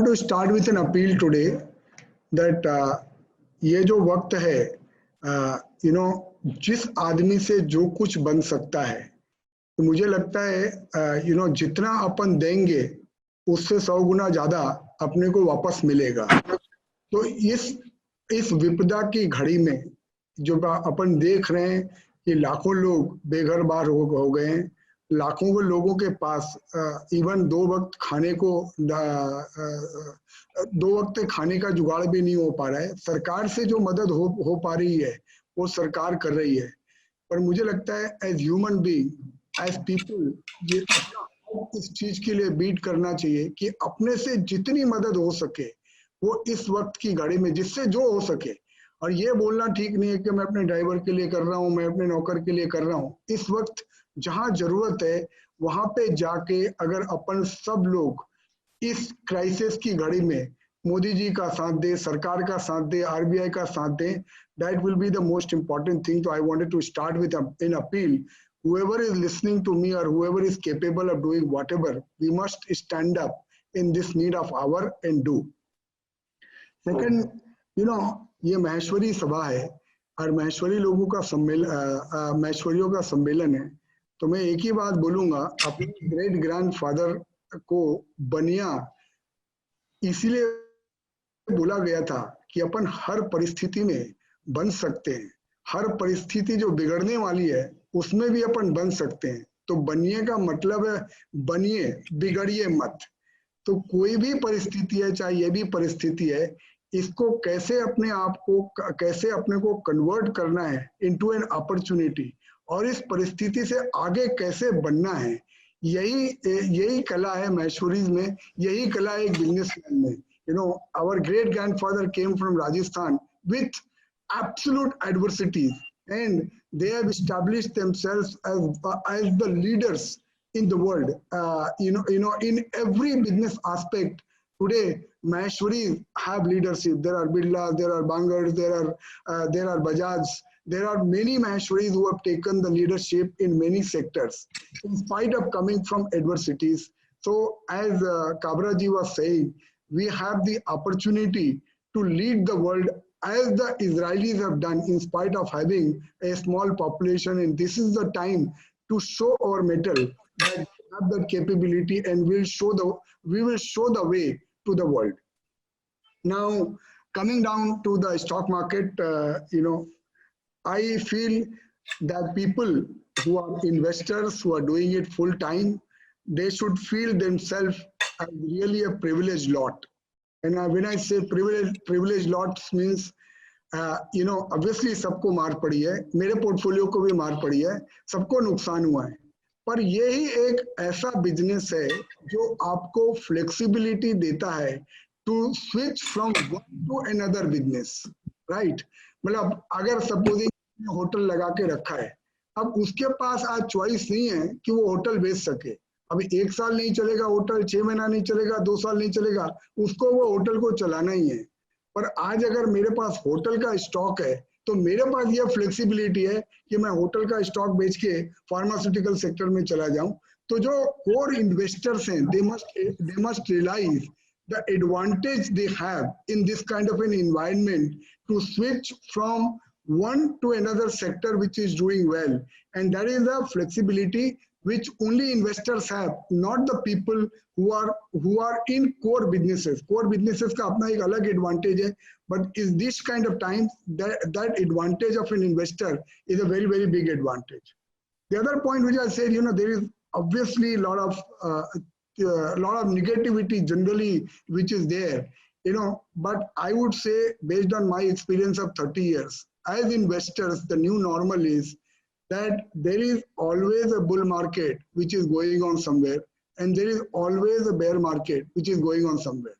to start with an appeal today that ये जो वक्त है जिस आदमी से जो कुछ बन सकता है, तो मुझे लगता है जितना अपन देंगे उससे 100 गुना ज्यादा अपने को वापस मिलेगा। तो इस विपदा की घड़ी में जो अपन देख रहे हैं कि लाखों लोग बेघर बार हो गए हैं, लाखों को लोगों के पास इवन दो वक्त खाने का जुगाड़ भी नहीं हो पा रहा है। सरकार से जो मदद हो पा रही है वो सरकार कर रही है, पर मुझे लगता है as human being, as people, ये इस चीज के लिए बीट करना चाहिए कि अपने से जितनी मदद हो सके वो इस वक्त की घड़ी में जिससे जो हो सके। और ये बोलना ठीक नहीं है कि मैं अपने ड्राइवर के लिए कर रहा हूँ, मैं अपने नौकर के लिए कर रहा हूँ। इस वक्त जहां जरूरत है वहां पे जाके अगर अपन सब लोग इस क्राइसिस की घड़ी में मोदी जी का साथ दे, सरकार का साथ दे, आरबीआई का साथ दे, that will be the most important thing. So I wanted to start with an appeal. Whoever is listening to me or whoever is capable of doing whatever, we must stand up in this need of hour and do. Second, ये महेश्वरी सभा है और महेश्वरी लोगों का महेश्वरियों का सम्मेलन है, तो मैं एक ही बात बोलूंगा, अपने ग्रेट ग्रैंडफादर को बनिया इसीलिए बोला गया था कि अपन हर परिस्थिति में बन सकते हैं, हर परिस्थिति जो बिगड़ने वाली है उसमें भी अपन बन सकते हैं। तो बनिए का मतलब है बनिए, बिगड़िए मत। तो कोई भी परिस्थिति है, चाहे ये भी परिस्थिति है, इसको कैसे कैसे अपने को कन्वर्ट करना है इनटू एन अपॉर्चुनिटी और इस परिस्थिति से आगे कैसे बनना है, यही कला है महेश्वरीज में, यही कला है एक बिजनेसमैन में। Our great grandfather came from Rajasthan with absolute adversities, and they have established themselves as the leaders in the world. In every business aspect today, Maheshwaris have leadership. There are Birlas, there are Bangars, there are Bajaj. There are many Maheshwaris who have taken the leadership in many sectors, in spite of coming from adversities. So, as Kabra ji was saying, we have the opportunity to lead the world as the Israelis have done, in spite of having a small population. And this is the time to show our mettle that we have that capability, and we will show the way to the world. Now, coming down to the stock market, I feel that people who are investors, who are doing it full time, they should feel themselves as really a privileged lot. And when I say privileged lots means, obviously सबको मार पड़ी है, मेरे portfolio को भी मार पड़ी है, सबको नुकसान हुआ है, पर यही एक ऐसा बिजनेस है जो आपको फ्लेक्सिबिलिटी देता है to switch from one to another business, right? मतलब अगर सपोजिंग होटल लगा के रखा है, अब उसके पास आज चॉइस नहीं है कि वो होटल बेच सके। अभी 1 साल नहीं चलेगा होटल, 6 महीना नहीं चलेगा, 2 साल नहीं चलेगा, उसको वो होटल को चलाना ही है। पर आज अगर मेरे पास होटल का स्टॉक है तो मेरे पास ये फ्लेक्सिबिलिटी है कि मैं होटल का स्टॉक बेच के फार्मास्यूटिकल सेक्टर में चला जाऊं। तो जो कोर इन्वेस्टर्स हैं, they must realize the advantage they have in this kind of an environment to switch from one to another sector which is doing well, and that is the flexibility which only investors have, not the people who are in core businesses. Core businesses का अपना एक अलग advantage है, but in this kind of times that advantage of an investor is a very, very big advantage. The other point which I said, there is obviously a lot of negativity generally which is there, but I would say, based on my experience of 30 years, as investors, the new normal is that there is always a bull market which is going on somewhere, and there is always a bear market which is going on somewhere.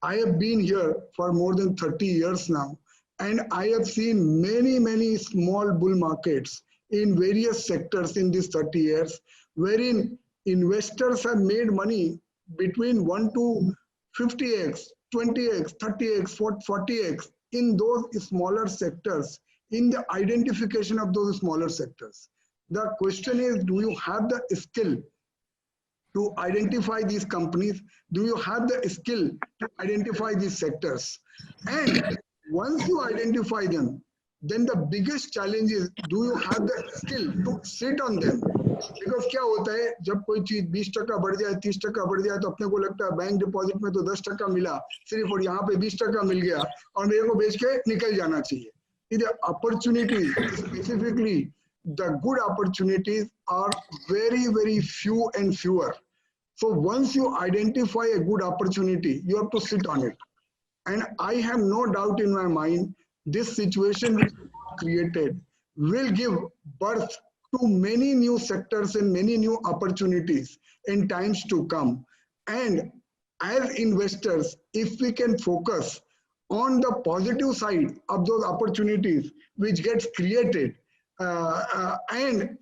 I have been here for more than 30 years now, and I have seen many, many small bull markets in various sectors in these 30 years, wherein investors have made money between 1 to 50x, 20x, 30x, 40x in those smaller sectors, in the identification of those smaller sectors. The question is, do you have the skill to identify these companies? Do you have the skill to identify these sectors? And once you identify them, then the biggest challenge is, do you have the skill to sit on them? Because क्या होता है, जब कोई चीज 20% बढ़ जाए, 30% बढ़ जाए, तो अपने को लगता है बैंक डिपॉजिट में तो 10% मिला सिर्फ, और यहाँ पे 20% मिल गया और मेरे को बेच के निकल जाना चाहिए. The opportunities, specifically the good opportunities, are very, very few and fewer. So once you identify a good opportunity, you have to sit on it. And I have no doubt in my mind, this situation which is created will give birth to many new sectors and many new opportunities in times to come. And as investors, if we can focus on the positive side of those opportunities which gets created, and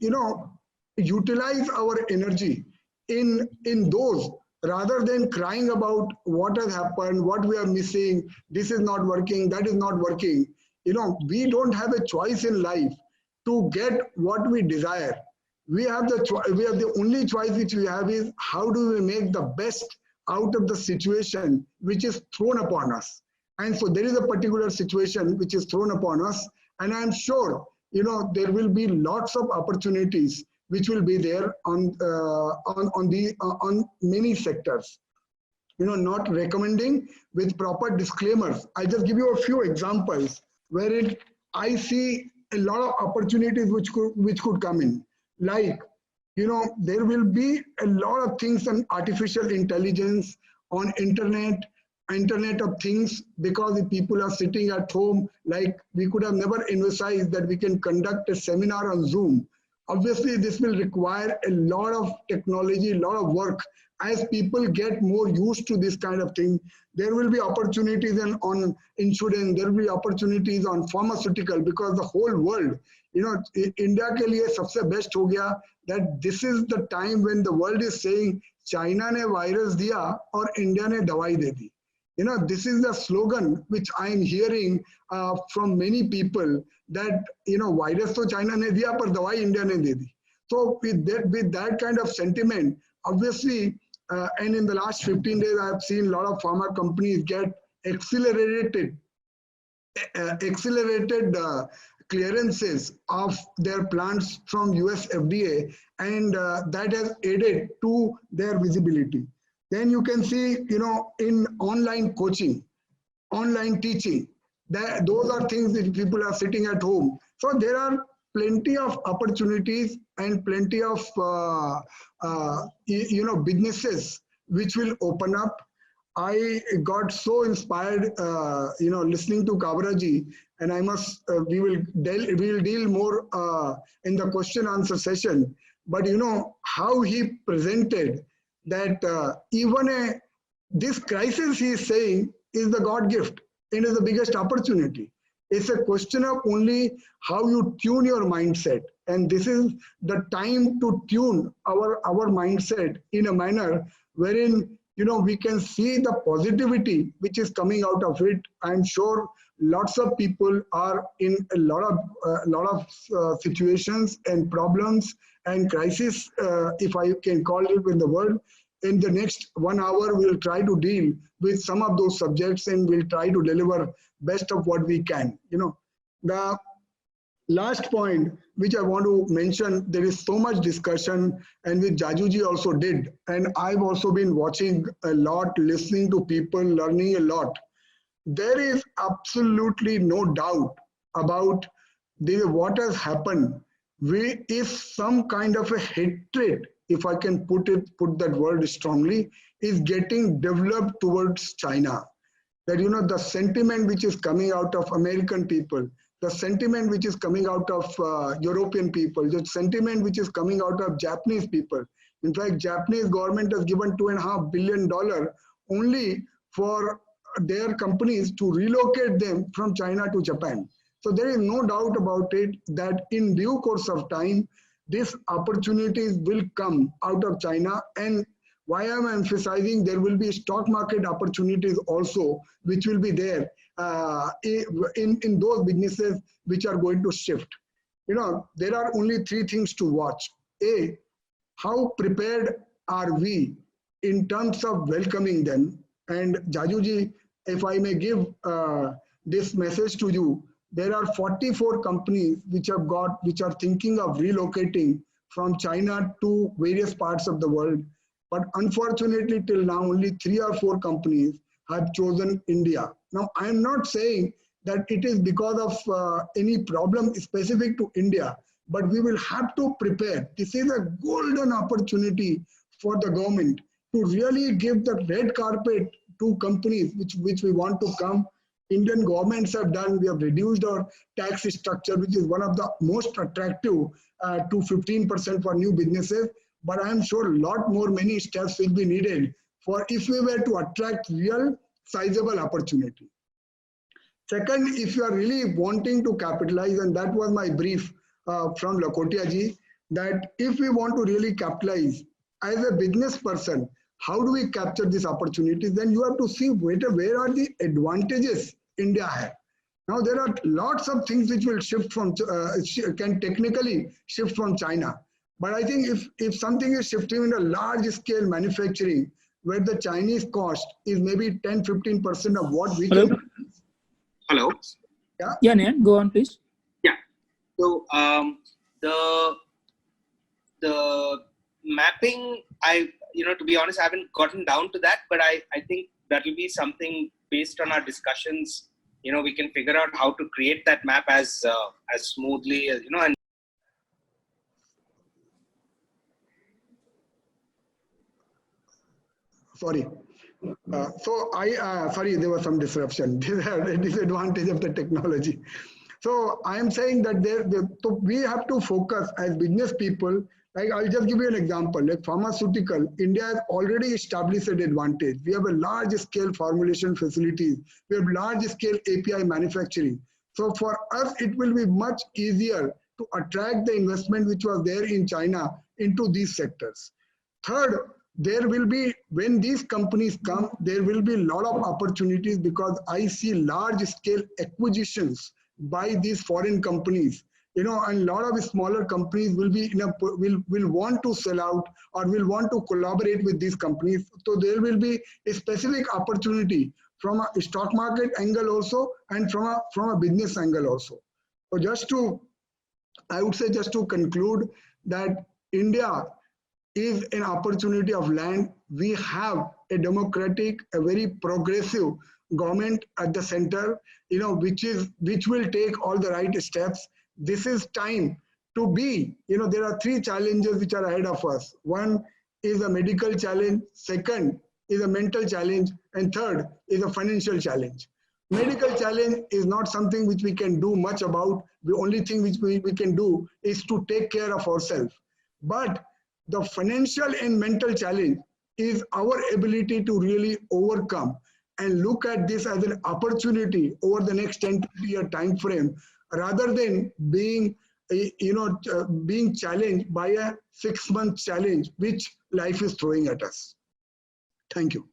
utilize our energy in those, rather than crying about what has happened, what we are missing, this is not working, that is not working. We don't have a choice in life to get what we desire. We have the only choice which we have is, how do we make the best out of the situation which is thrown upon us. And so there is a particular situation which is thrown upon us, and I'm sure there will be lots of opportunities which will be there on many sectors. Not recommending with proper disclaimers. I just give you a few examples wherein I see a lot of opportunities which could come in. Like, there will be a lot of things on artificial intelligence, on internet of things, because the people are sitting at home. Like, we could have never envisaged that we can conduct a seminar on Zoom. Obviously, this will require a lot of technology, a lot of work. As people get more used to this kind of thing, there will be opportunities on insurance, there will be opportunities on pharmaceutical, because the whole world, India ke liye sabse best ho gaya that this is the time when the world is saying, China ne virus diya aur India ne dawai de di. This is the slogan which I am hearing from many people, that virus to China ne diya par dawai India ne de di. So with that kind of sentiment, obviously, and in the last 15 days, I have seen a lot of pharma companies get accelerated clearances of their plants from US FDA, and that has added to their visibility. Then you can see, in online coaching, online teaching, that those are things that people are sitting at home. So there are plenty of opportunities and plenty of businesses which will open up. I got so inspired, listening to Kavraji, and I must we will deal more in the question answer session. But how he presented that even this crisis, he is saying, is the God gift and is the biggest opportunity. It's a question of only how you tune your mindset. And this is the time to tune our mindset in a manner wherein, we can see the positivity which is coming out of it. I'm sure lots of people are in a lot of situations and problems and crisis, if I can call it in the world. In the next 1 hour, we'll try to deal with some of those subjects, and we'll try to deliver best of what we can. The last point which I want to mention, there is so much discussion, and which Jajuji also did, and I've also been watching a lot, listening to people, learning a lot. There is absolutely no doubt about what has happened. Is some kind of a hatred, if I can put that word strongly, is getting developed towards China. That, the sentiment which is coming out of American people, the sentiment which is coming out of European people, the sentiment which is coming out of Japanese people. In fact, Japanese government has given $2.5 billion only for their companies to relocate them from China to Japan. So there is no doubt about it that in due course of time, these opportunities will come out of China. And why I'm emphasizing, there will be stock market opportunities also, which will be there in those businesses which are going to shift. There are only 3 things to watch. A, how prepared are we in terms of welcoming them? And Jajuji, if I may give this message to you, there are 44 companies which are thinking of relocating from China to various parts of the world. But unfortunately, till now, only 3 or 4 companies have chosen India. Now, I am not saying that it is because of any problem specific to India, but we will have to prepare. This is a golden opportunity for the government to really give the red carpet to companies which we want to come. Indian governments have done. We have reduced our tax structure, which is one of the most attractive to 15% for new businesses. But I am sure many steps will be needed for if we were to attract real sizable opportunity. Second, if you are really wanting to capitalize, and that was my brief from Lakhotia ji, that if we want to really capitalize as a business person, how do we capture these opportunities? Then you have to see where are the advantages India has. Now there are lots of things which will shift from can technically shift from China. But I think if something is shifting in a large scale manufacturing, where the Chinese cost is maybe 10-15% of what we Hello? can. Hello. Yeah, Nayan, go on, please. Yeah. So the mapping, to be honest, I haven't gotten down to that, but I think that will be something based on our discussions. We can figure out how to create that map as smoothly as and. Sorry. Sorry, there was some disruption. Disadvantage of the technology. So I am saying that so we have to focus as business people. Like I'll just give you an example. Like pharmaceutical, India has already established an advantage. We have a large scale formulation facilities. We have large scale API manufacturing. So for us, it will be much easier to attract the investment which was there in China into these sectors. Third, there will be, when these companies come, there will be a lot of opportunities because I see large scale acquisitions by these foreign companies, and a lot of smaller companies will be will want to sell out or will want to collaborate with these companies. So there will be a specific opportunity from a stock market angle also and from a business angle also. So I would say just to conclude that India is an opportunity of land. We have a democratic, a very progressive government at the center, which will take all the right steps. This is time to be, there are 3 challenges which are ahead of us. One is a medical challenge, second is a mental challenge, and third is a financial challenge. Medical challenge is not something which we can do much about. The only thing which we can do is to take care of ourselves. But the financial and mental challenge is our ability to really overcome and look at this as an opportunity over the next 10 to 20 year time frame, rather than being challenged by a 6-month challenge which life is throwing at us. Thank you.